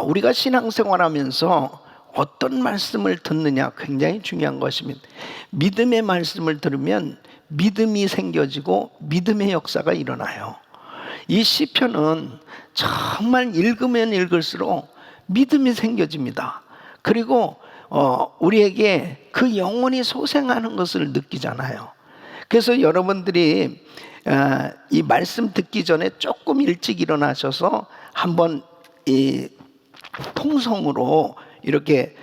우리가 신앙생활하면서 어떤 말씀을 듣느냐 굉장히 중요한 것입니다. 믿음의 말씀을 들으면 믿음이 생겨지고 믿음의 역사가 일어나요. 이 시편은 정말 읽으면 읽을수록 믿음이 생겨집니다. 그리고 우리에게 그 영혼이 소생하는 것을 느끼잖아요. 그래서 여러분들이 이 말씀 듣기 전에 조금 일찍 일어나셔서 한번 이 통성으로 이렇게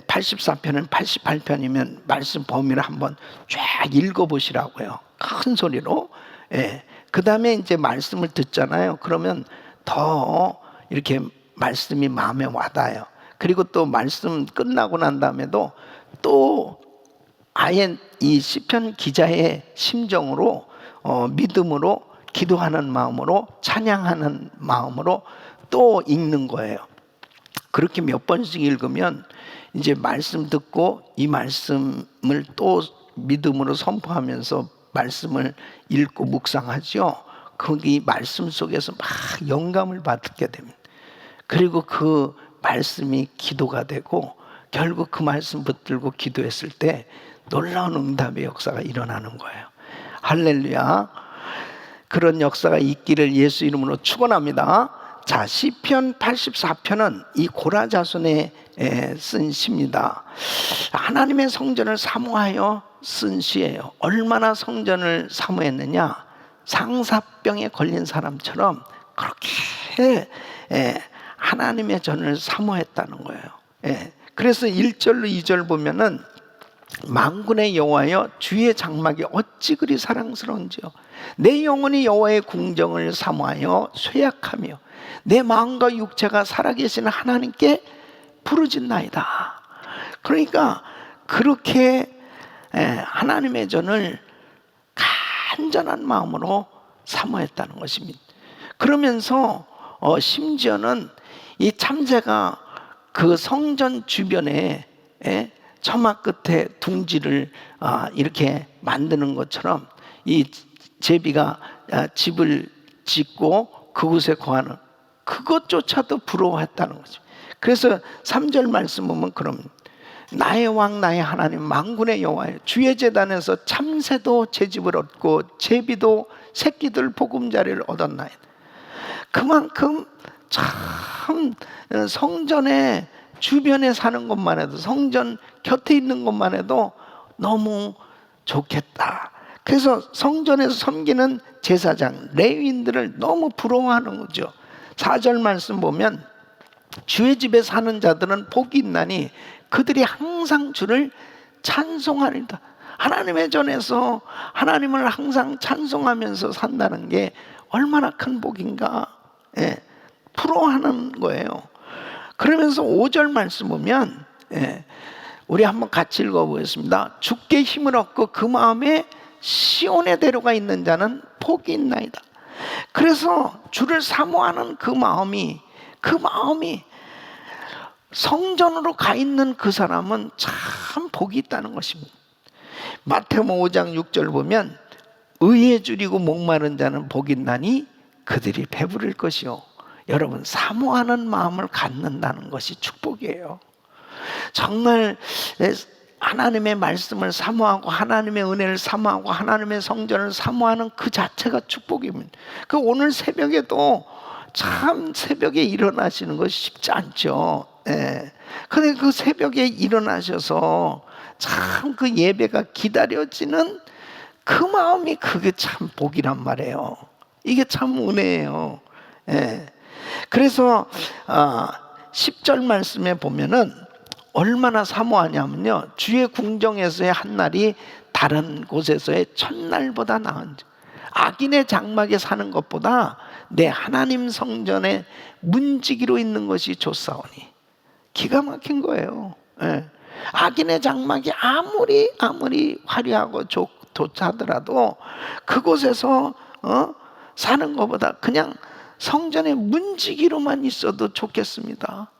84편은 88편이면 말씀 범위를 한번 쫙 읽어보시라고요. 큰 소리로. 그 다음에 이제 말씀을 듣잖아요. 그러면 더 이렇게 말씀이 마음에 와닿아요. 그리고 또 말씀 끝나고 난 다음에도 또 아예 이 시편 기자의 심정으로 믿음으로 기도하는 마음으로 찬양하는 마음으로 또 읽는 거예요. 그렇게 몇 번씩 읽으면 이제 말씀 듣고 이 말씀을 또 믿음으로 선포하면서 말씀을 읽고 묵상하죠. 거기 말씀 속에서 막 영감을 받게 됩니다. 그리고 그 말씀이 기도가 되고 결국 그 말씀 붙들고 기도했을 때 놀라운 응답의 역사가 일어나는 거예요. 할렐루야. 그런 역사가 있기를 예수 이름으로 축원합니다. 자, 시편 84편은 이 고라 자손에 쓴 시입니다. 하나님의 성전을 사모하여 쓴 시예요. 얼마나 성전을 사모했느냐? 상사병에 걸린 사람처럼 그렇게 하나님의 전을 사모했다는 거예요. 그래서 1절로 2절 보면은 만군의 여호와여 주의 장막이 어찌 그리 사랑스러운지요. 내 영혼이 여호와의 궁정을 사모하여 쇠약하며 내 마음과 육체가 살아계시는 하나님께 부르짖나이다. 그러니까 그렇게 하나님의 전을 간절한 마음으로 사모했다는 것입니다. 그러면서 심지어는 이 참새가 그 성전 주변에 처마 끝에 둥지를 이렇게 만드는 것처럼 이 제비가 집을 짓고 그곳에 거하는 그것조차도 부러워했다는 거죠. 그래서 3절 말씀 보면 그럼 나의 왕 나의 하나님 만군의 여호와여 주의 제단에서 참새도 제 집을 얻고 제비도 새끼들 보금자리를 얻었나이다. 그만큼 참 성전의 주변에 사는 것만 해도 성전 곁에 있는 것만 해도 너무 좋겠다. 그래서 성전에서 섬기는 제사장 레위인들을 너무 부러워하는 거죠. 4절 말씀 보면 주의 집에 사는 자들은 복이 있나니 그들이 항상 주를 찬송하리다. 하나님의 전에서 하나님을 항상 찬송하면서 산다는 게 얼마나 큰 복인가. 부러워하는 거예요. 그러면서 5절 말씀 보면 우리 한번 같이 읽어보겠습니다. 주께 힘을 얻고 그 마음에 시온의 대로가 있는 자는 복이 있나이다. 그래서 주를 사모하는 그 마음이 성전으로 가 있는 그 사람은 참 복이 있다는 것입니다. 마태복음 5장 6절 보면 의에 줄이고 목마른 자는 복이 있나니 그들이 배부를 것이요. 여러분 사모하는 마음을 갖는다는 것이 축복이에요. 정말 하나님의 말씀을 사모하고 하나님의 은혜를 사모하고 하나님의 성전을 사모하는 그 자체가 축복입니다. 그 오늘 새벽에도 참 새벽에 일어나시는 것이 쉽지 않죠. 그런데 그 새벽에 일어나셔서 참 그 예배가 기다려지는 그 마음이 그게 참 복이란 말이에요. 이게 참 은혜예요. 그래서 10절 말씀에 보면은 얼마나 사모하냐면요, 주의 궁정에서의 한날이 다른 곳에서의 첫날보다 나은지 악인의 장막에 사는 것보다 내 하나님 성전에 문지기로 있는 것이 좋사오니. 기가 막힌 거예요. 악인의 장막이 아무리 화려하고 좋다더라도 그곳에서 사는 것보다 그냥 성전의 문지기로만 있어도 좋겠습니다.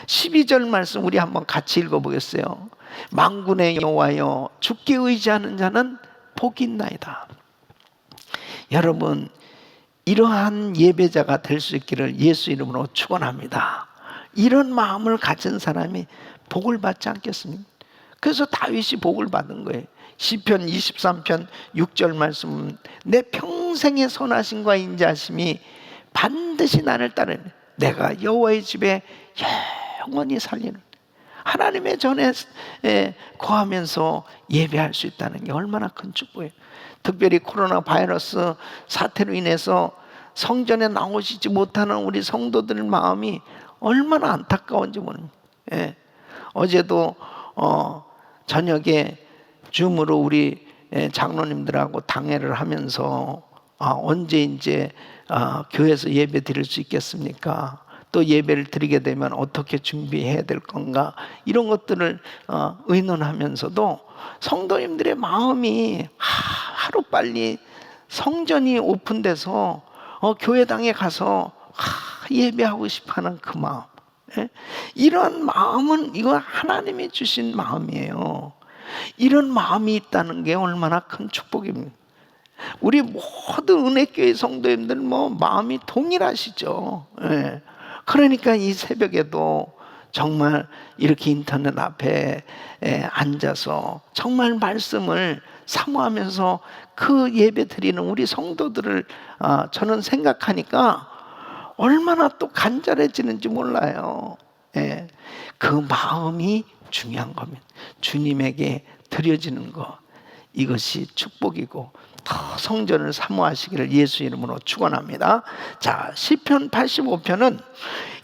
12절 말씀 우리 한번 같이 읽어보겠어요. 만군의 여호와여 주께 의지하는 자는 복이 있나이다. 여러분 이러한 예배자가 될 수 있기를 예수 이름으로 축원합니다. 이런 마음을 가진 사람이 복을 받지 않겠습니까? 그래서 다윗이 복을 받은 거예요. 시편 23편 6절 말씀, 내 평생의 선하심과 인자하심이 반드시 나를 따르네. 내가 여호와의 집에 영원히 살리는, 하나님의 전에 거하면서 예배할 수 있다는 게 얼마나 큰 축복이에요. 특별히 코로나 바이러스 사태로 인해서 성전에 나오시지 못하는 우리 성도들 마음이 얼마나 안타까운지 모릅니다. 어제도 저녁에 줌으로 우리 장로님들하고 당회를 하면서 언제 이제 교회에서 예배 드릴 수 있겠습니까? 또 예배를 드리게 되면 어떻게 준비해야 될 건가? 이런 것들을 의논하면서도 성도님들의 마음이 하루빨리 성전이 오픈돼서 교회당에 가서 예배하고 싶어하는 그 마음, 이런 마음은 이거 하나님이 주신 마음이에요. 이런 마음이 있다는 게 얼마나 큰 축복입니다. 우리 모든 은혜교회 성도님들 마음이 동일하시죠. 그러니까 이 새벽에도 정말 이렇게 인터넷 앞에 앉아서 정말 말씀을 사모하면서 그 예배 드리는 우리 성도들을 저는 생각하니까 얼마나 또 간절해지는지 몰라요. 그 마음이 중요한 겁니다. 주님에게 드려지는 것, 이것이 축복이고 더 성전을 사모하시기를 예수 이름으로 축원합니다. 자, 시편 85편은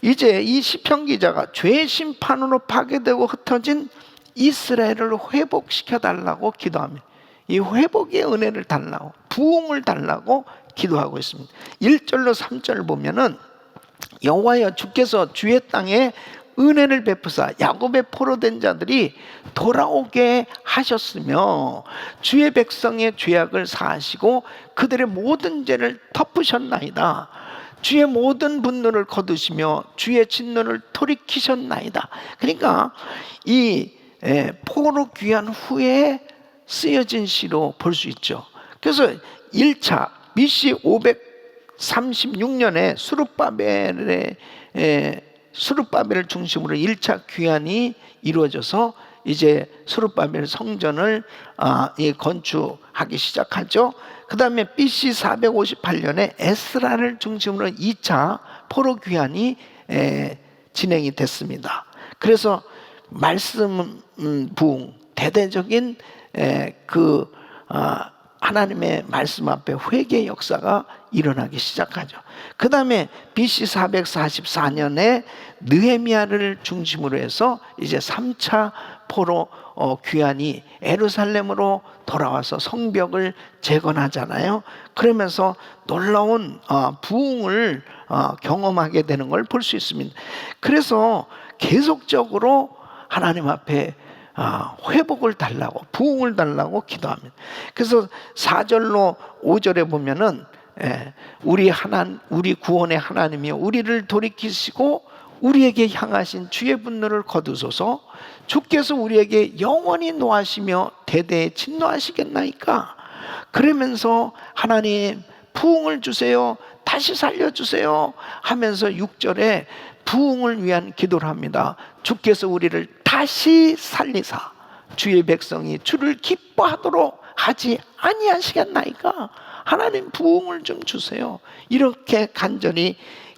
이제 이 시편 기자가 죄의 심판으로 파괴되고 흩어진 이스라엘을 회복시켜 달라고 기도합니다. 이 회복의 은혜를 달라고, 부흥을 달라고 기도하고 있습니다. 1절로 3절 보면은 여호와여 주께서 주의 땅에 은혜를 베푸사 야곱의 포로된 자들이 돌아오게 하셨으며 주의 백성의 죄악을 사하시고 그들의 모든 죄를 덮으셨나이다. 주의 모든 분노를 거두시며 주의 진노를 돌이키셨나이다. 그러니까 이 포로 귀환 후에 쓰여진 시로 볼 수 있죠. 그래서 1차 BC 536년에 수룹바벨을 중심으로 1차 귀환이 이루어져서 이제 수룹바벨 성전을 건축하기 시작하죠. 그 다음에 BC 458년에 에스라를 중심으로 2차 포로 귀환이 진행이 됐습니다. 그래서 말씀 부흥, 대대적인 하나님의 말씀 앞에 회개의 역사가 일어나기 시작하죠. 그 다음에 BC 444년에 느헤미야를 중심으로 해서 이제 3차 포로 귀환이 예루살렘으로 돌아와서 성벽을 재건하잖아요. 그러면서 놀라운 부흥을 경험하게 되는 걸 볼 수 있습니다. 그래서 계속적으로 하나님 앞에 회복을 달라고, 부흥을 달라고 기도합니다. 그래서 4절로 5절에 보면은 우리 구원의 하나님이 우리를 돌이키시고 우리에게 향하신 주의 분노를 거두소서. 주께서 우리에게 영원히 노하시며 대대에 진노하시겠나이까. 그러면서 하나님 부흥을 주세요, 다시 살려주세요 하면서 6절에 부흥을 위한 기도를 합니다. 주께서 우리를 다시 살리사 주의 백성이 주를 기뻐하도록 하지 아니하시겠나이까. 하나님 부흥을 좀 주세요. 이렇게 간절히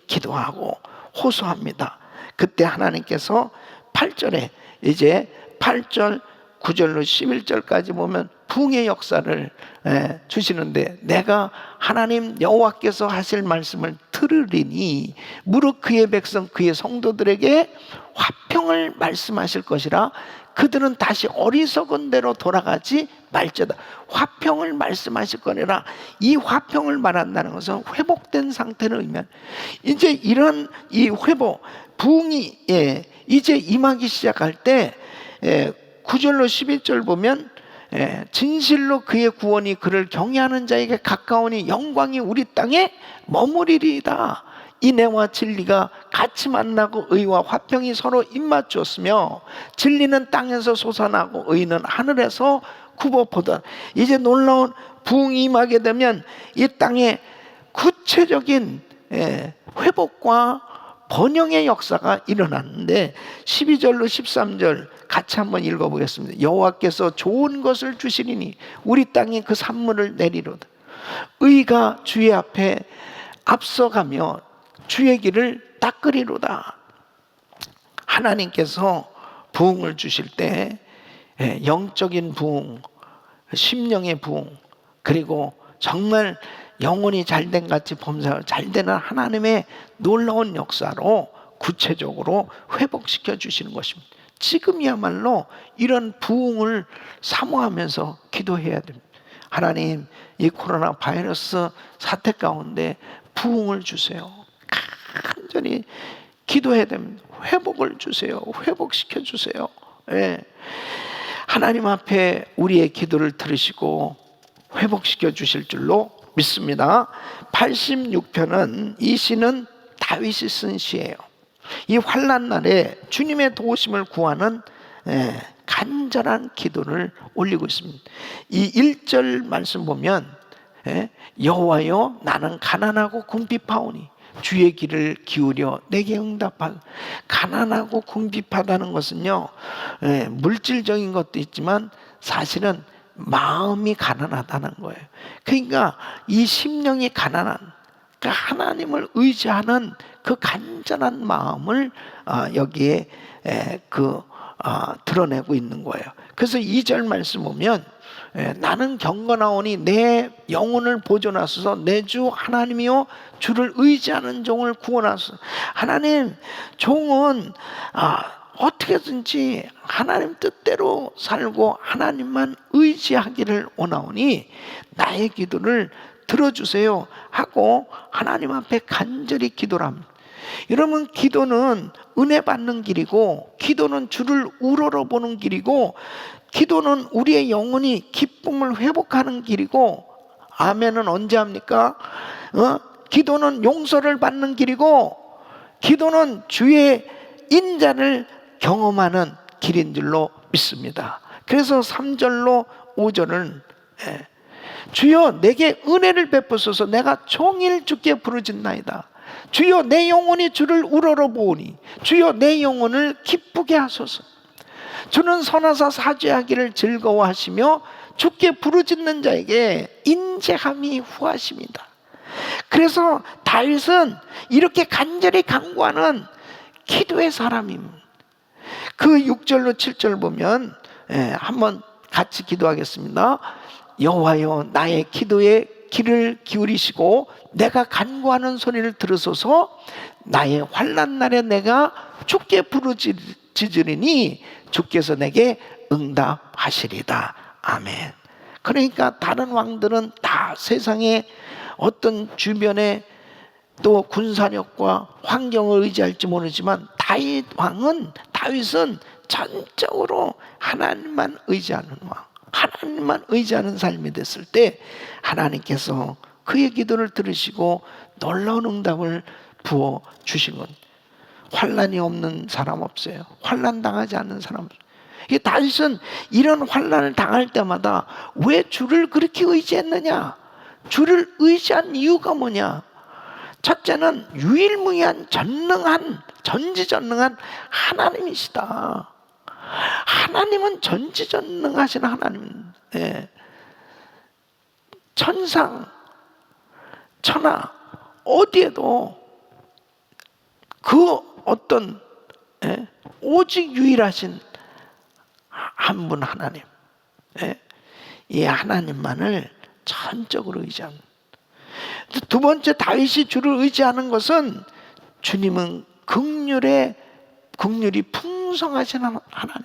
기도하고 호소합니다. 그때 하나님께서 8절에 이제 8절 9절로 11절까지 보면 부흥의 역사를 주시는데, 내가 하나님 여호와께서 하실 말씀을 들으리니 무릇 그의 백성 그의 성도들에게 화평을 말씀하실 것이라. 그들은 다시 어리석은 대로 돌아가지 말지어다. 화평을 말씀하실 거니라. 이 화평을 말한다는 것은 회복된 상태를 의미한, 이제 이런 이 회복 부흥이 이제 임하기 시작할 때 9절로 11절 보면 진실로 그의 구원이 그를 경외하는 자에게 가까우니 영광이 우리 땅에 머무리리이다. 인애와 진리가 같이 만나고 의와 화평이 서로 입맞추었으며 진리는 땅에서 솟아나고 의는 하늘에서 굽어보다. 이제 놀라운 부흥이 임하게 되면 이 땅에 구체적인 회복과 번영의 역사가 일어났는데 12절로 13절 같이 한번 읽어보겠습니다. 여호와께서 좋은 것을 주시리니 우리 땅에 그 산물을 내리로다. 의가 주의 앞에 앞서가며 주의 길을 닦으리로다. 하나님께서 부흥을 주실 때 영적인 부흥, 심령의 부흥, 그리고 정말 영혼이 잘된 같이 범사가 잘되는 하나님의 놀라운 역사로 구체적으로 회복시켜 주시는 것입니다. 지금이야말로 이런 부흥을 사모하면서 기도해야 됩니다. 하나님, 이 코로나 바이러스 사태 가운데 부흥을 주세요. 간절히 기도해야 됩니다. 회복을 주세요. 회복시켜 주세요. 하나님 앞에 우리의 기도를 들으시고 회복시켜 주실 줄로 믿습니다. 86편은 이 시는 다윗이 쓴 시예요. 이 환난 날에 주님의 도우심을 구하는 간절한 기도를 올리고 있습니다. 이 1절 말씀 보면 여호와여 나는 가난하고 궁핍하오니 주의 길을 기울여 내게 응답하라. 가난하고 궁핍하다는 것은요, 물질적인 것도 있지만 사실은 마음이 가난하다는 거예요. 그러니까 이 심령이 가난한, 그러니까 하나님을 의지하는 그 간절한 마음을 여기에 드러내고 있는 거예요. 그래서 2절 말씀 보면 나는 경건하오니 내 영혼을 보존하소서. 내 주 하나님이여 주를 의지하는 종을 구원하소서. 하나님, 종은 어떻게든지 하나님 뜻대로 살고 하나님만 의지하기를 원하오니 나의 기도를 들어주세요 하고 하나님 앞에 간절히 기도를 합니다. 여러분, 기도는 은혜 받는 길이고, 기도는 주를 우러러보는 길이고, 기도는 우리의 영혼이 기쁨을 회복하는 길이고, 아멘은 언제 합니까? 기도는 용서를 받는 길이고, 기도는 주의 인자를 경험하는 길인 줄로 믿습니다. 그래서 3절로 5절은 주여 내게 은혜를 베푸소서. 내가 종일 주께 부르짖나이다. 주여 내 영혼이 주를 우러러보오니 주여 내 영혼을 기쁘게 하소서. 주는 선하사 사죄하기를 즐거워하시며 주께 부르짖는 자에게 인자함이 후하십니다. 그래서 다윗은 이렇게 간절히 간구하는 기도의 사람입니다. 그 6절로 7절 보면 한번 같이 기도하겠습니다. 여호와여 나의 기도에 귀를 기울이시고 내가 간구하는 소리를 들으소서. 나의 환난 날에 내가 주께 부르짖으리니 주께서 내게 응답하시리다. 아멘. 그러니까 다른 왕들은 다 세상에 어떤 주변에 또 군사력과 환경을 의지할지 모르지만 다윗은 전적으로 하나님만 의지하는 왕, 하나님만 의지하는 삶이 됐을 때 하나님께서 그의 기도를 들으시고 놀라운 응답을 부어 주신 것. 환난이 없는 사람 없어요. 환난 당하지 않는 사람 없어요. 이 다윗은 이런 환난을 당할 때마다 왜 주를 그렇게 의지했느냐? 주를 의지한 이유가 뭐냐? 첫째는 유일무이한 전지전능한 하나님이시다. 하나님은 전지전능하신 하나님. 천상, 천하 어디에도 그 어떤 오직 유일하신 한 분 하나님, 이 하나님만을 전적으로 의지합니다. 두 번째, 다윗이 주를 의지하는 것은 주님은 긍휼이 풍성하신 하나님,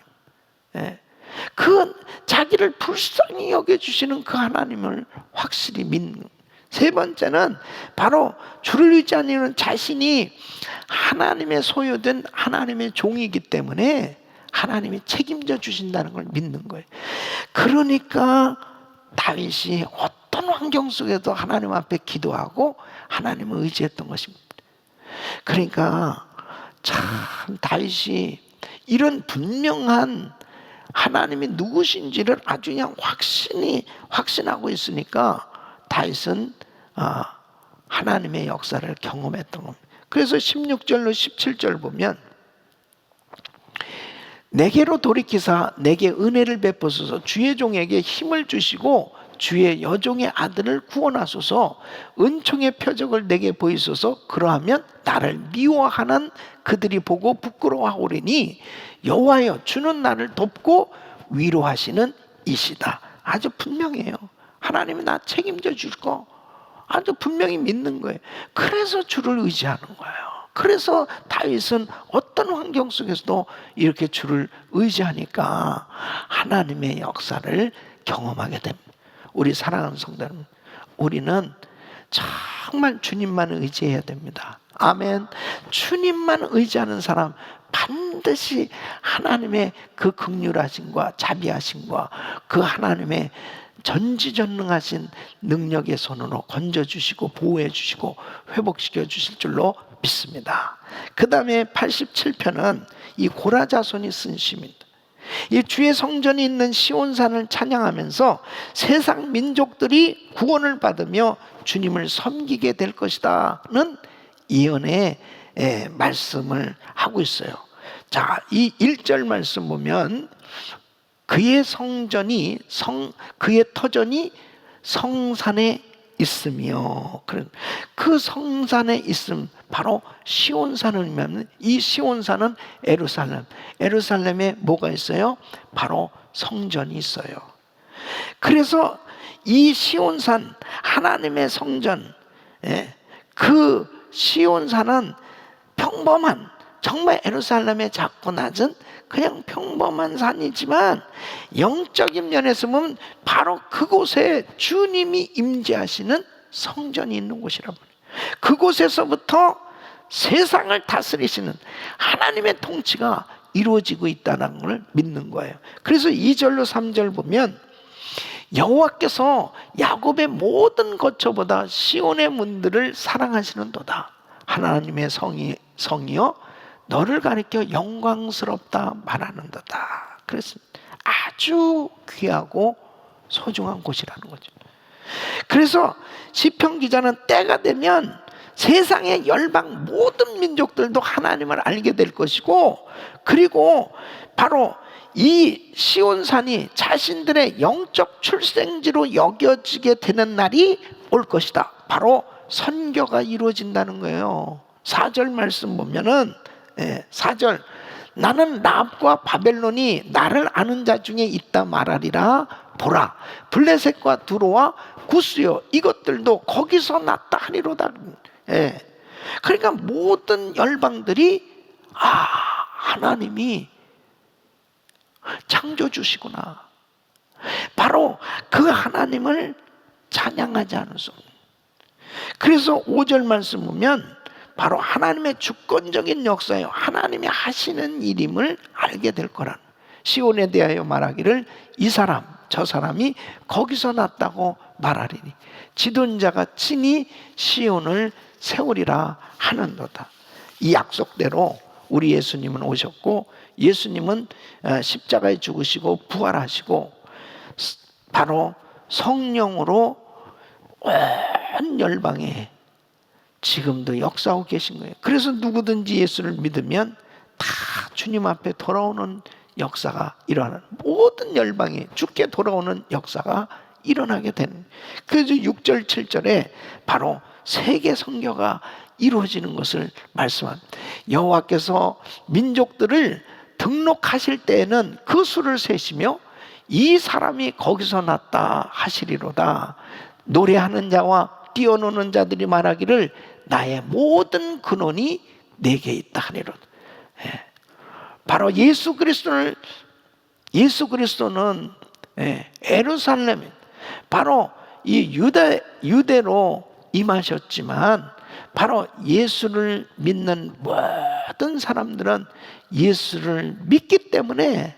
그 자기를 불쌍히 여겨주시는 그 하나님을 확실히 믿는. 세 번째는 바로 주를 의지하는 자신이 하나님의 소유된 하나님의 종이기 때문에 하나님이 책임져 주신다는 걸 믿는 거예요. 그러니까 다윗이 어떤 환경 속에도 하나님 앞에 기도하고 하나님을 의지했던 것입니다. 그러니까 참 다윗이 이런 분명한 하나님이 누구신지를 아주 그냥 확신하고 있으니까 다윗은 하나님의 역사를 경험했던 겁니다. 그래서 16절로 17절 보면 내게로 돌이키사 내게 은혜를 베푸소서 주의 종에게 힘을 주시고 주의 여종의 아들을 구원하소서 은총의 표적을 내게 보이소서 그러하면 나를 미워하는 그들이 보고 부끄러워하오리니 여호와여 주는 나를 돕고 위로하시는 이시다. 아주 분명해요. 하나님이 나 책임져 줄 거 아주 분명히 믿는 거예요. 그래서 주를 의지하는 거예요. 그래서 다윗은 어떤 환경 속에서도 이렇게 주를 의지하니까 하나님의 역사를 경험하게 됩니다. 우리 사랑하는 성도 여러분, 우리는 정말 주님만 의지해야 됩니다. 아멘. 주님만 의지하는 사람 반드시 하나님의 그 긍휼하심과 자비하심과 그 하나님의 전지전능하신 능력의 손으로 건져주시고 보호해주시고 회복시켜 주실 줄로 믿습니다. 그 다음에 87편은 이 고라자손이 쓴 시입니다. 이 주의 성전이 있는 시온산을 찬양하면서 세상 민족들이 구원을 받으며 주님을 섬기게 될 것이다는 예언의 말씀을 하고 있어요. 자, 이 1절 말씀 보면 그의 성전이 그의 터전이 성산에 있으며 그 성산에 있음 바로 시온산이면 이 시온산은 에루살렘에 뭐가 있어요? 바로 성전이 있어요. 그래서 이 시온산 하나님의 성전 그 시온산은 평범한 정말 에루살렘의 작고 낮은 그냥 평범한 산이지만 영적인 면에서 보면 바로 그곳에 주님이 임재하시는 성전이 있는 곳이라고 해요. 그곳에서부터 세상을 다스리시는 하나님의 통치가 이루어지고 있다는 걸 믿는 거예요. 그래서 2절로 3절 보면 여호와께서 야곱의 모든 거처보다 시온의 문들을 사랑하시는도다. 하나님의 성이여 너를 가리켜 영광스럽다 말하는도다. 그래서 아주 귀하고 소중한 곳이라는 거죠. 그래서 시편 기자는 때가 되면 세상의 열방 모든 민족들도 하나님을 알게 될 것이고 그리고 바로 이 시온산이 자신들의 영적 출생지로 여겨지게 되는 날이 올 것이다. 바로 선교가 이루어진다는 거예요. 4절 말씀 보면은 4절 나는 라합과 바벨론이 나를 아는 자 중에 있다 말하리라. 보라 블레셋과 두로와 구스요 이것들도 거기서 났다 하리로다. 그러니까 모든 열방들이 하나님이 창조주시구나. 바로 그 하나님을 찬양하지 않을 수 없는. 그래서 5절 말씀 보면 바로 하나님의 주권적인 역사예요. 하나님이 하시는 일임을 알게 될 거라는. 시온에 대하여 말하기를 이 사람 저 사람이 거기서 났다고 말하리니 지존자가 친히 시온을 세우리라 하는도다. 이 약속대로 우리 예수님은 오셨고 예수님은 십자가에 죽으시고 부활하시고 바로 성령으로 온 열방에 지금도 역사하고 계신 거예요. 그래서 누구든지 예수를 믿으면 다 주님 앞에 돌아오는 역사가 일어나는, 모든 열방에 죽게 돌아오는 역사가 일어나게 되는. 그래서 6절 7절에 바로 세계 선교가 이루어지는 것을 말씀합니다. 여호와께서 민족들을 등록하실 때에는 그 수를 세시며 이 사람이 거기서 났다 하시리로다. 노래하는 자와 뛰어노는 자들이 말하기를 나의 모든 근원이 내게 있다 하리로다. 바로 예수 그리스도는 예루살렘 바로 이 유대로 임하셨지만 바로 예수를 믿는 모든 사람들은 예수를 믿기 때문에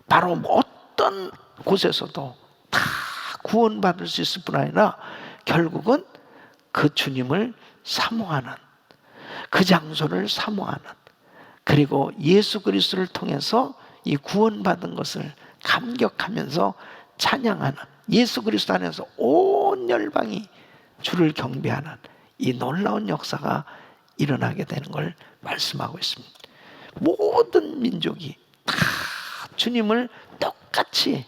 바로 어떤 곳에서도 다 구원받을 수 있을 뿐 아니라 결국은 그 주님을 사모하는, 그 장소를 사모하는, 그리고 예수 그리스도를 통해서 이 구원받은 것을 감격하면서 찬양하는, 예수 그리스도 안에서 온 열방이 주를 경배하는 이 놀라운 역사가 일어나게 되는 걸 말씀하고 있습니다. 모든 민족이 다 주님을 똑같이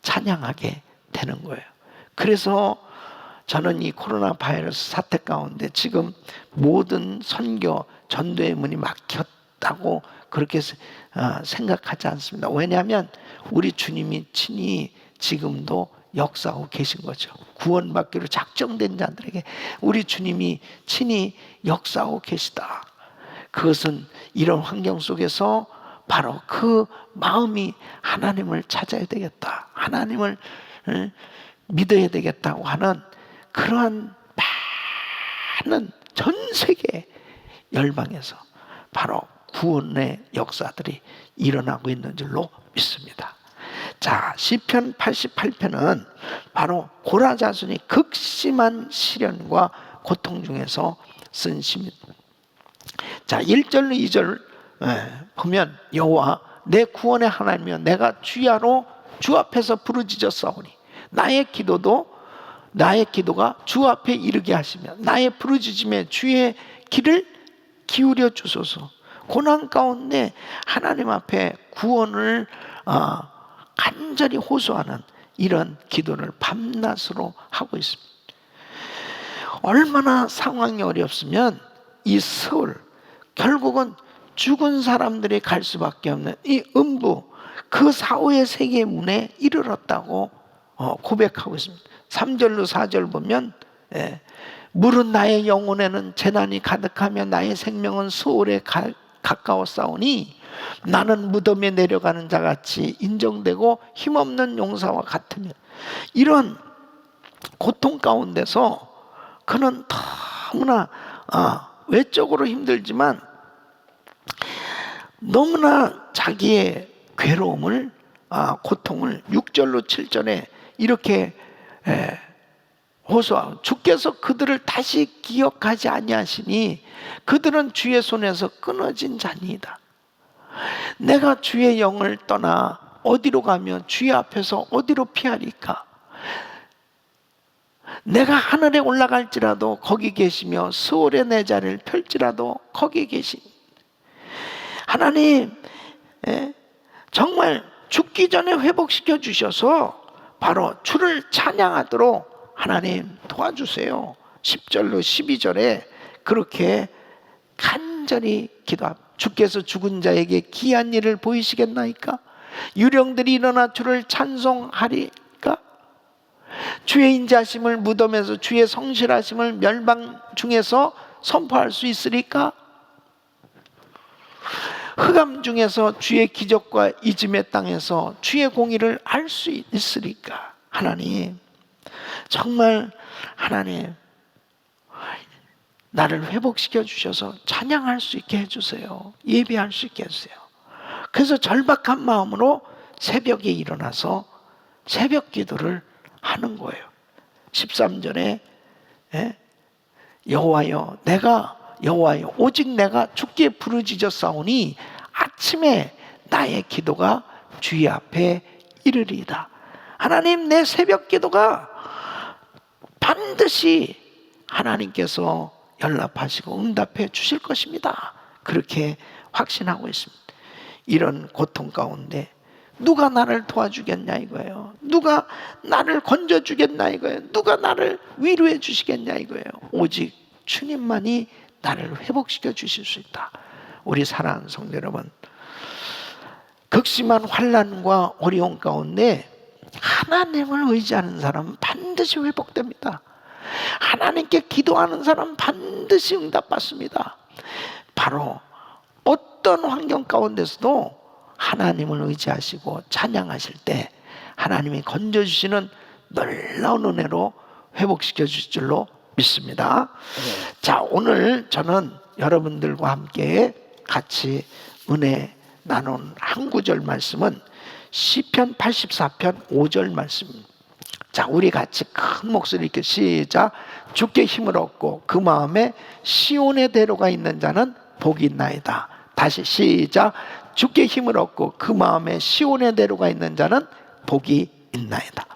찬양하게 되는 거예요. 그래서 저는 이 코로나 바이러스 사태 가운데 지금 모든 선교, 전도의 문이 막혔다고 그렇게 생각하지 않습니다. 왜냐하면 우리 주님이 친히 지금도 역사하고 계신 거죠. 구원받기로 작정된 자들에게 우리 주님이 친히 역사하고 계시다. 그것은 이런 환경 속에서 바로 그 마음이 하나님을 찾아야 되겠다, 하나님을 믿어야 되겠다고 하는 그러한 많은 전 세계 열방에서 바로 구원의 역사들이 일어나고 있는 줄로 믿습니다. 자, 시편 88편은 바로 고라 자손이 극심한 시련과 고통 중에서 쓴 시입니다. 자, 1절로 2절 보면 여호와 내 구원의 하나님이여 내가 주야로 주 앞에서 부르짖었사오니 나의 기도가 주 앞에 이르게 하시며 나의 부르짖음에 주의 귀를 기울여 주소서. 고난 가운데 하나님 앞에 구원을 간절히 호소하는 이런 기도를 밤낮으로 하고 있습니다. 얼마나 상황이 어렵으면 이 서울, 결국은 죽은 사람들이 갈 수밖에 없는 이 음부, 그 사후의 세계의 문에 이르렀다고 고백하고 있습니다. 3절로 4절 보면 물은 나의 영혼에는 재난이 가득하며 나의 생명은 서울에 가까웠사오니 나는 무덤에 내려가는 자같이 인정되고 힘없는 용사와 같으며, 이런 고통 가운데서 그는 너무나 외적으로 힘들지만 너무나 자기의 괴로움을 고통을 6절로 7절에 이렇게 호소하고, 주께서 그들을 다시 기억하지 아니하시니 그들은 주의 손에서 끊어진 자니이다. 내가 주의 영을 떠나 어디로 가며 주의 앞에서 어디로 피하리까? 내가 하늘에 올라갈지라도 거기 계시며 스올에 내 자리를 펼지라도 거기 계시니. 하나님 정말 죽기 전에 회복시켜 주셔서 바로 주를 찬양하도록 하나님 도와주세요. 10절로 12절에 그렇게 간절히 기도합니다. 주께서 죽은 자에게 기이한 일을 보이시겠나이까? 유령들이 일어나 주를 찬송하리까? 주의 인자하심을 무덤에서, 주의 성실하심을 멸망 중에서 선포할 수 있으리까? 흑암 중에서 주의 기적과 이즘의 땅에서 주의 공의를 알 수 있으리까? 하나님, 정말 하나님 나를 회복시켜 주셔서 찬양할 수 있게 해주세요. 예배할 수 있게 해주세요. 그래서 절박한 마음으로 새벽에 일어나서 새벽 기도를 하는 거예요. 13절에 여호와여 오직 내가 주께 부르짖었사오니 아침에 나의 기도가 주의 앞에 이르리이다. 하나님, 내 새벽 기도가 반드시 하나님께서 연락하시고 응답해 주실 것입니다. 그렇게 확신하고 있습니다. 이런 고통 가운데 누가 나를 도와주겠냐 이거예요. 누가 나를 건져주겠냐 이거예요. 누가 나를 위로해 주시겠냐 이거예요. 오직 주님만이 나를 회복시켜 주실 수 있다. 우리 사랑하는 성도 여러분, 극심한 환난과 어려움 가운데 하나님을 의지하는 사람은 반드시 회복됩니다. 하나님께 기도하는 사람은 반드시 응답받습니다. 바로 어떤 환경 가운데서도 하나님을 의지하시고 찬양하실 때 하나님이 건져주시는 놀라운 은혜로 회복시켜 주실 줄로 믿습니다. 자, 오늘 저는 여러분들과 함께 같이 은혜 나눈 한 구절 말씀은 시편 84편 5절 말씀입니다. 자, 우리 같이 큰 목소리 이렇게 시작. 주께 힘을 얻고 그 마음에 시온의 대로가 있는 자는 복이 있나이다. 다시 시작. 주께 힘을 얻고 그 마음에 시온의 대로가 있는 자는 복이 있나이다.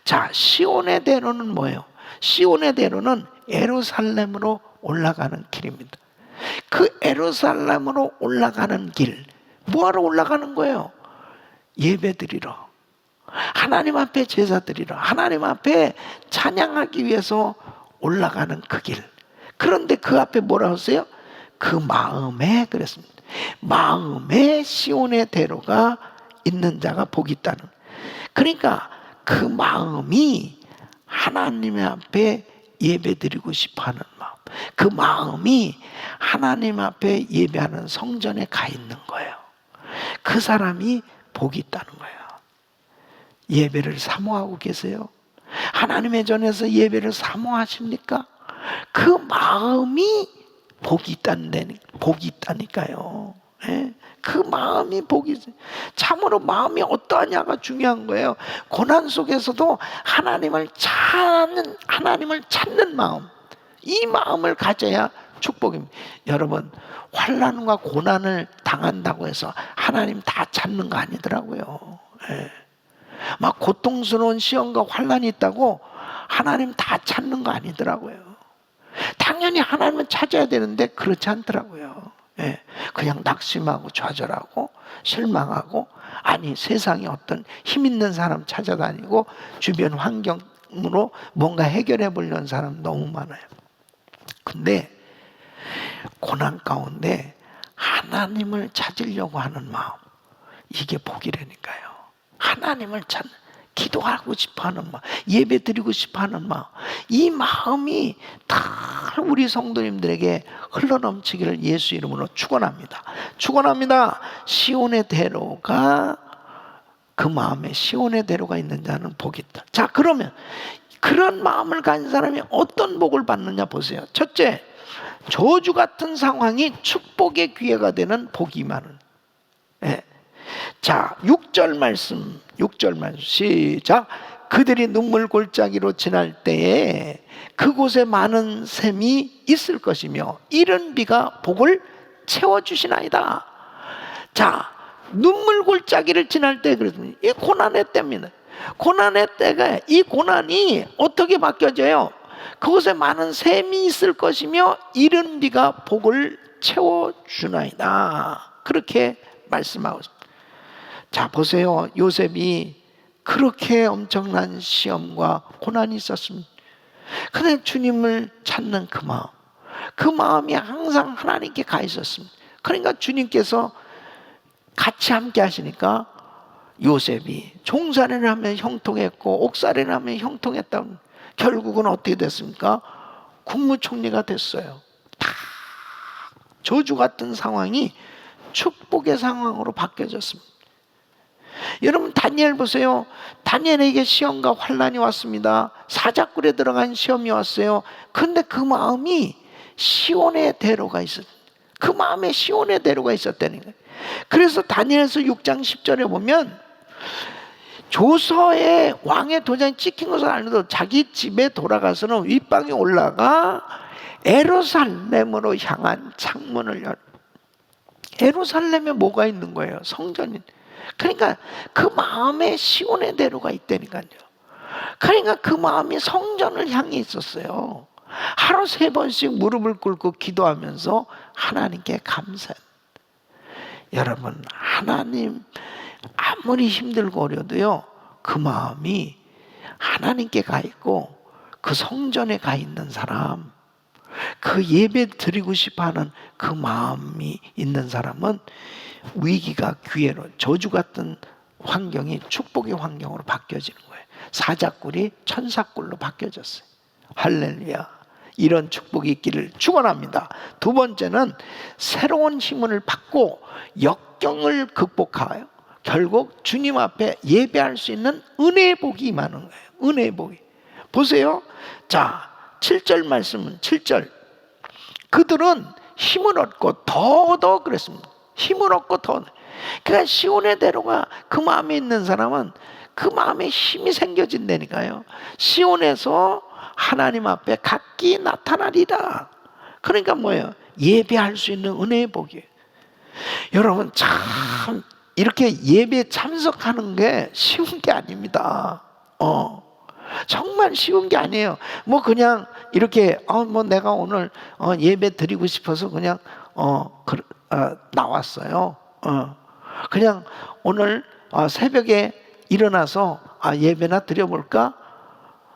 자, 시온의 대로는 뭐예요? 시온의 대로는 예루살렘으로 올라가는 길입니다. 그 예루살렘으로 올라가는 길, 뭐하러 올라가는 거예요? 예배드리러, 하나님 앞에 제사 드리러, 하나님 앞에 찬양하기 위해서 올라가는 그 길. 그런데 그 앞에 뭐라고 했어요? 그 마음에, 그랬습니다. 마음에 시온의 대로가 있는 자가 복이 있다는. 그러니까 그 마음이 하나님 앞에 예배드리고 싶어하는 마음, 그 마음이 하나님 앞에 예배하는 성전에 가 있는 거예요. 그 사람이 복이 있다는 거예요. 예배를 사모하고 계세요? 하나님의 전에서 예배를 사모하십니까? 그 마음이 복이 있다니까요. 예? 그 마음이 복이, 참으로 마음이 어떠하냐가 중요한 거예요. 고난 속에서도 하나님을 찾는 마음, 이 마음을 가져야 축복입니다. 여러분, 환난과 고난을 당한다고 해서 하나님 다 찾는 거 아니더라고요. 예. 막 고통스러운 시험과 환난이 있다고 하나님 다 찾는 거 아니더라고요. 당연히 하나님은 찾아야 되는데 그렇지 않더라고요. 예. 그냥 낙심하고 좌절하고 실망하고, 아니 세상에 어떤 힘 있는 사람 찾아다니고 주변 환경으로 뭔가 해결해 보려는 사람 너무 많아요. 근데 고난 가운데 하나님을 찾으려고 하는 마음, 이게 복이라니까요. 하나님을 기도하고 싶어하는 마음, 예배 드리고 싶어하는 마음, 이 마음이 다 우리 성도님들에게 흘러넘치기를 예수 이름으로 축원합니다. 축원합니다. 시온의 대로가, 그 마음에 시온의 대로가 있는 자는 복이 있다. 자, 그러면 그런 마음을 가진 사람이 어떤 복을 받느냐 보세요. 첫째, 저주 같은 상황이 축복의 기회가 되는 복이 임하는. 예. 자, 6절 말씀 시작. 그들이 눈물 골짜기로 지날 때에 그곳에 많은 샘이 있을 것이며 이른 비가 복을 채워주시나이다. 자, 눈물 골짜기를 지날 때, 그랬더니 이 고난의 때입니다. 고난의 때가, 이 고난이 어떻게 바뀌어져요? 그곳에 많은 샘이 있을 것이며 이른 비가 복을 채워주나이다. 그렇게 말씀하고 있습니다. 자, 보세요. 요셉이 그렇게 엄청난 시험과 고난이 있었습니다. 그런데 주님을 찾는 그 마음, 그 마음이 항상 하나님께 가 있었습니다. 그러니까 주님께서 같이 함께 하시니까 요셉이 종살이를 하면 형통했고 옥살이를 하면 형통했다고, 결국은 어떻게 됐습니까? 국무총리가 됐어요. 다 저주 같은 상황이 축복의 상황으로 바뀌어졌습니다. 여러분, 다니엘 보세요. 다니엘에게 시험과 환난이 왔습니다. 사자굴에 들어간 시험이 왔어요. 근데 그 마음이 시온의 대로가 있었어요. 그 마음에 시온의 대로가 있었다는 거예요. 그래서 다니엘서 6장 10절에 보면 조서에 왕의 도장이 찍힌 것을 알고도 자기 집에 돌아가서는 윗방에 올라가 예루살렘으로 향한 창문을 열어. 예루살렘에 뭐가 있는 거예요? 성전이. 그러니까 그 마음에 시온의 대로가 있다니까요. 그러니까 그 마음이 성전을 향해 있었어요. 하루 3번씩 무릎을 꿇고 기도하면서 하나님께 감사. 여러분, 하나님 아무리 힘들고 어려도요, 그 마음이 하나님께 가 있고 그 성전에 가 있는 사람, 그 예배 드리고 싶어하는 그 마음이 있는 사람은 위기가 기회로, 저주 같은 환경이 축복의 환경으로 바뀌어지는 거예요. 사자굴이 천사굴로 바뀌어졌어요. 할렐루야. 이런 축복이 있기를 축원합니다. 두 번째는 새로운 힘을 받고 역경을 극복하여 결국 주님 앞에 예배할 수 있는 은혜의 복이 임하는 거예요. 은혜의 복이. 보세요. 자, 7절 말씀은 7절. 그들은 힘을 얻고 더더 그랬습니다. 힘을 얻고 더. 그러니까 시온의 대로가 그 마음에 있는 사람은 그 마음에 힘이 생겨진다니까요. 시온에서 하나님 앞에 각기 나타나리라. 그러니까 뭐예요? 예배할 수 있는 은혜의 복이에요. 여러분, 참 이렇게 예배에 참석하는 게 쉬운 게 아닙니다. 정말 쉬운 게 아니에요. 뭐 그냥 이렇게 뭐 내가 오늘 예배 드리고 싶어서 그냥 나왔어요. 그냥 오늘 새벽에 일어나서 예배나 드려볼까?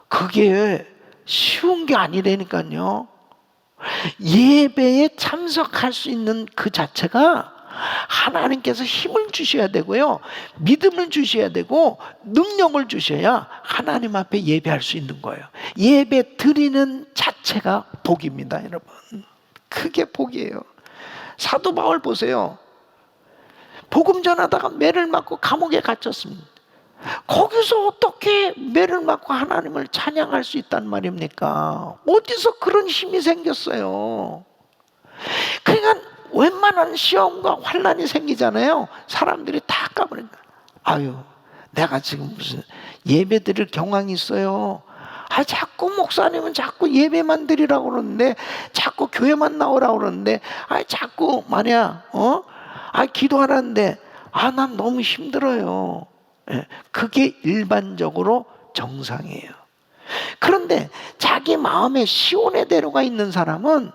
그게 쉬운 게 아니라니까요. 예배에 참석할 수 있는 그 자체가 하나님께서 힘을 주셔야 되고요, 믿음을 주셔야 되고 능력을 주셔야 하나님 앞에 예배할 수 있는 거예요. 예배 드리는 자체가 복입니다, 여러분. 그게 복이에요. 사도 바울 보세요. 복음 전하다가 매를 맞고 감옥에 갇혔습니다. 거기서 어떻게 매를 맞고 하나님을 찬양할 수 있단 말입니까? 어디서 그런 힘이 생겼어요? 그러니까 웬만한 시험과 환난이 생기잖아요. 사람들이 다 까버린다. 아유, 내가 지금 무슨 예배 드릴 경황이 있어요. 자꾸 목사님은 자꾸 예배만 드리라고 그러는데, 자꾸 교회만 나오라고 그러는데, 자꾸 말이야, 기도하라는데, 난 너무 힘들어요. 그게 일반적으로 정상이에요. 그런데 자기 마음에 시온의 대로가 있는 사람은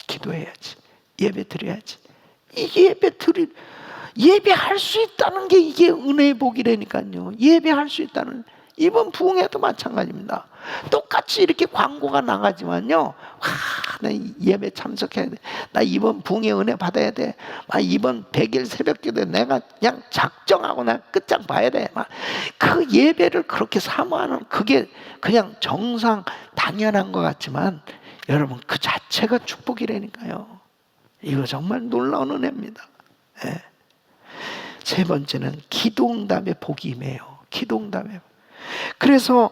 기도해야지, 예배 드려야지. 이게 예배할 수 있다는 게 이게 은혜의 복이라니까요. 예배할 수 있다는. 이번 부흥회도 마찬가지입니다. 똑같이 이렇게 광고가 나가지만요, 나 예배 참석해야 돼, 나 이번 부흥회 은혜 받아야 돼, 이번 100일 새벽기도에 내가 그냥 작정하고 나 끝장 봐야 돼, 그 예배를 그렇게 사모하는, 그게 그냥 정상 당연한 것 같지만 여러분, 그 자체가 축복이라니까요. 이거 정말 놀라운 은혜입니다. 세 번째는 기도응답의 복이 임해요. 기도응답의. 그래서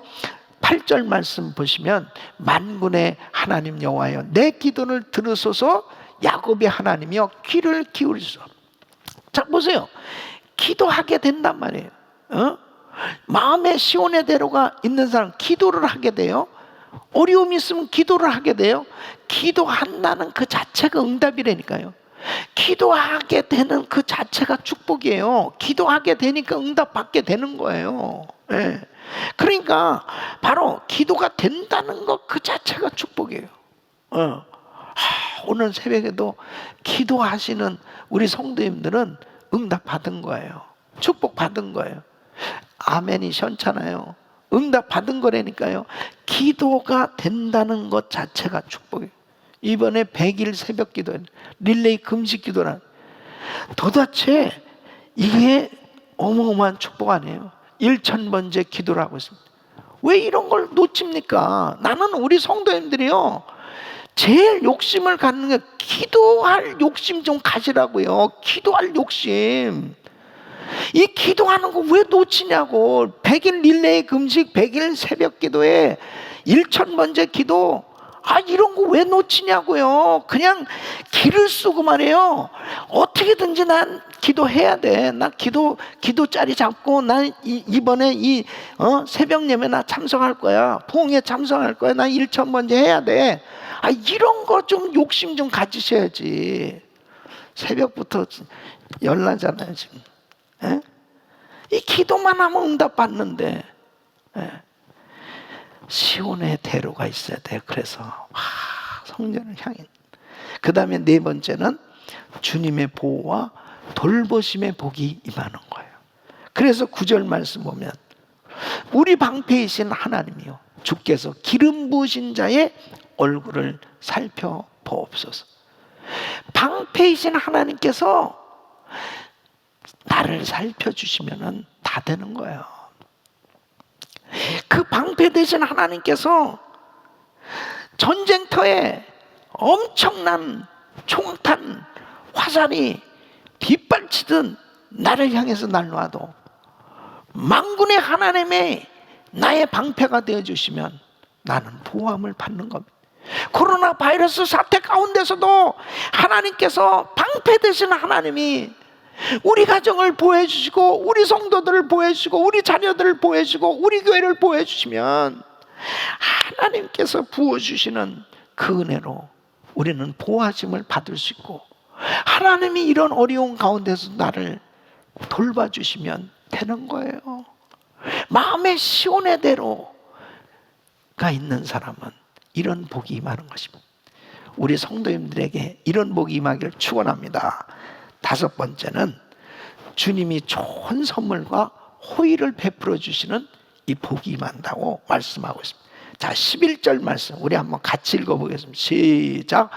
8절 말씀 보시면, 만군의 하나님 여호와여, 내 기도를 들으소서. 야곱의 하나님이여, 귀를 기울이소서. 자, 보세요. 기도하게 된단 말이에요. 마음에 시온의 대로가 있는 사람 기도를 하게 돼요. 어려움이 있으면 기도를 하게 돼요. 기도한다는 그 자체가 응답이라니까요. 기도하게 되는 그 자체가 축복이에요. 기도하게 되니까 응답받게 되는 거예요. 그러니까 바로 기도가 된다는 것 그 자체가 축복이에요. 오늘 새벽에도 기도하시는 우리 성도님들은 응답받은 거예요. 축복받은 거예요. 아멘이 시원찮아요. 응답받은 거라니까요. 기도가 된다는 것 자체가 축복이에요. 이번에 100일 새벽 기도, 릴레이 금식 기도란, 도대체 이게 어마어마한 축복 아니에요? 1000번째 기도를 하고 있습니다. 왜 이런 걸 놓칩니까? 나는 우리 성도님들이요, 제일 욕심을 갖는 게 기도할 욕심 좀 가지라고요. 기도할 욕심. 이 기도하는 거 왜 놓치냐고. 100일 릴레이 금식, 100일 새벽 기도에 1000번째 기도, 이런 거 왜 놓치냐고요. 그냥 길을 쓰고 말이에요. 어떻게든지 난 기도해야 돼. 나 기도 자리 잡고 난 이번에 이 새벽 예배 나 참석할 거야. 부흥회 참석할 거야. 나 1000번째 해야 돼. 이런 거 좀 욕심 좀 가지셔야지. 새벽부터 열나잖아요 지금. 이 기도만 하면 응답 받는데. 시온의 대로가 있어야 돼요. 그래서 성전을 향해. 그 다음에 네 번째는 주님의 보호와 돌보심의 복이 임하는 거예요. 그래서 9절 말씀 보면, 우리 방패이신 하나님이요, 주께서 기름 부으신 자의 얼굴을 살펴보옵소서. 방패이신 하나님께서 나를 살펴주시면 다 되는 거예요. 그 방패 되신 하나님께서 전쟁터에 엄청난 총탄 화살이 빗발치듯 나를 향해서 날라와도 만군의 하나님의 나의 방패가 되어주시면 나는 보호함을 받는 겁니다. 코로나 바이러스 사태 가운데서도 하나님께서 방패 되신 하나님이 우리 가정을 보호해 주시고, 우리 성도들을 보호해 주시고, 우리 자녀들을 보호해 주시고, 우리 교회를 보호해 주시면 하나님께서 부어주시는 그 은혜로 우리는 보호하심을 받을 수 있고, 하나님이 이런 어려운 가운데서 나를 돌봐주시면 되는 거예요. 마음의 시온의 대로가 있는 사람은 이런 복이 임하는 것입니다. 우리 성도님들에게 이런 복이 임하기를 축원합니다. 다섯 번째는 주님이 좋은 선물과 호의를 베풀어 주시는 이 복이 임한다고 말씀하고 있습니다. 자, 11절 말씀 우리 한번 같이 읽어보겠습니다. 시작.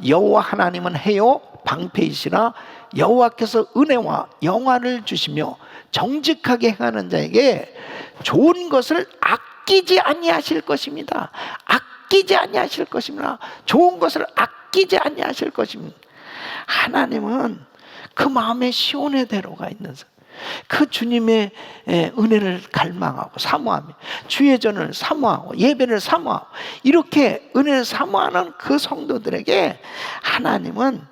여호와 하나님은 해요 방패이시라. 여호와께서 은혜와 영화를 주시며 정직하게 행하는 자에게 좋은 것을 아끼지 아니하실 것입니다. 아끼지 아니하실 것입니다. 좋은 것을 아끼지 아니하실 것입니다. 하나님은 그 마음의 시온의 대로가 있는 사람, 그 주님의 은혜를 갈망하고 사모하며 주의 전을 사모하고 예배를 사모하고 이렇게 은혜를 사모하는 그 성도들에게 하나님은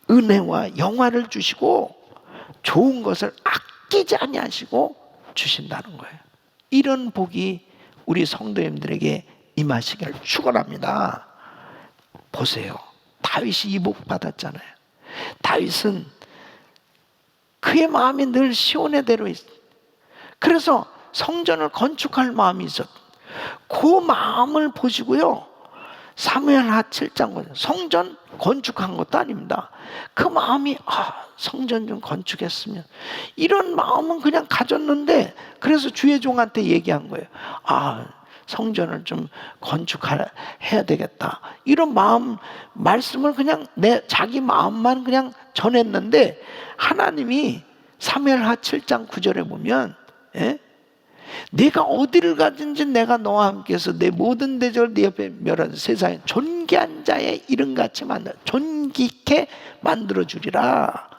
은혜와 영화를 주시고 좋은 것을 아끼지 아니하시고 주신다는 거예요. 이런 복이 우리 성도님들에게 임하시기를 축원합니다. 보세요. 다윗이 이 복 받았잖아요. 다윗은 그의 마음이 늘 시온의 대로 있어. 그래서 성전을 건축할 마음이 있었. 그 마음을 보시고요. 사무엘하 7장 성전 건축한 것도 아닙니다. 그 마음이 성전 좀 건축했으면 이런 마음은 그냥 가졌는데 그래서 주의 종한테 얘기한 거예요. 성전을 좀 건축해야 되겠다. 이런 말씀을 그냥 자기 마음만 그냥 전했는데 하나님이 사무엘하 7장 9절에 보면 네가 어디를 가든지 내가 너와 함께해서 내 모든 대적을 네 옆에 멸하는 세상에 존귀한 자의 이름같이 존귀케 만들어주리라.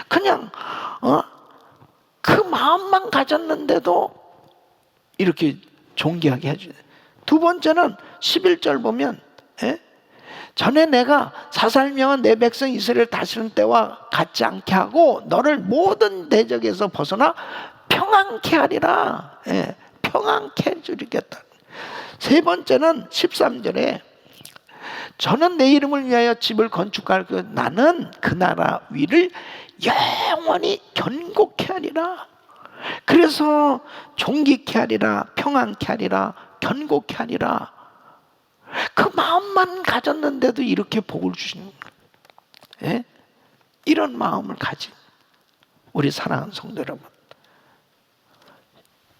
그냥 그 마음만 가졌는데도 이렇게 존귀하게 해주네. 두 번째는 11절 보면 전에 내가 사살명한 내 백성 이스라엘 다스리는 때와 같지 않게 하고 너를 모든 대적에서 벗어나 평안케 하리라. 평안케 해주리겠다. 세 번째는 13절에 저는 내 이름을 위하여 집을 건축할 나는 그 나라 위를 영원히 견고케 하리라. 그래서 존귀케 하리라, 평안케 하리라, 견고케 하리라. 그 마음만 가졌는데도 이렇게 복을 주시는 거예요. 이런 마음을 가진 우리 사랑하는 성도 여러분,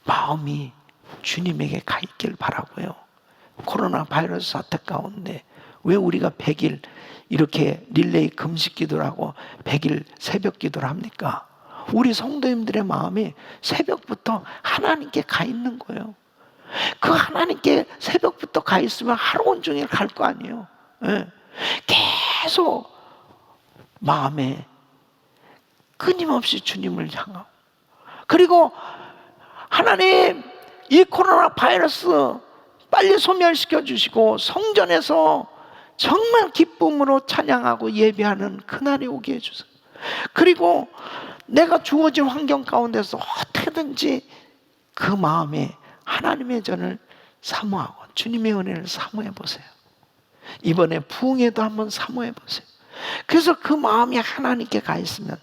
마음이 주님에게 가 있길 바라고요. 코로나 바이러스 사태 가운데 왜 우리가 100일 이렇게 릴레이 금식 기도를 하고 100일 새벽 기도를 합니까? 우리 성도님들의 마음이 새벽부터 하나님께 가 있는 거예요. 그 하나님께 새벽부터 가 있으면 하루 온종일 갈 거 아니에요. 계속 마음에 끊임없이 주님을 향하고, 그리고 하나님 이 코로나 바이러스 빨리 소멸시켜 주시고 성전에서 정말 기쁨으로 찬양하고 예배하는 그날이 오게 해주세요. 그리고 내가 주어진 환경 가운데서 어떻게든지 그 마음에 하나님의 전을 사모하고 주님의 은혜를 사모해 보세요. 이번에 부흥에도 한번 사모해 보세요. 그래서 그 마음이 하나님께 가 있으면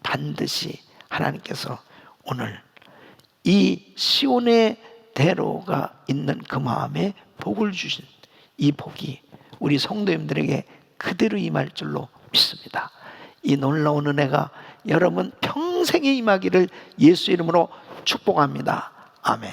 반드시 하나님께서 오늘 이 시온의 대로가 있는 그 마음에 복을 주신 이 복이 우리 성도님들에게 그대로 임할 줄로 믿습니다. 이 놀라운 은혜가 여러분 평생에 임하기를 예수 이름으로 축복합니다. 아멘.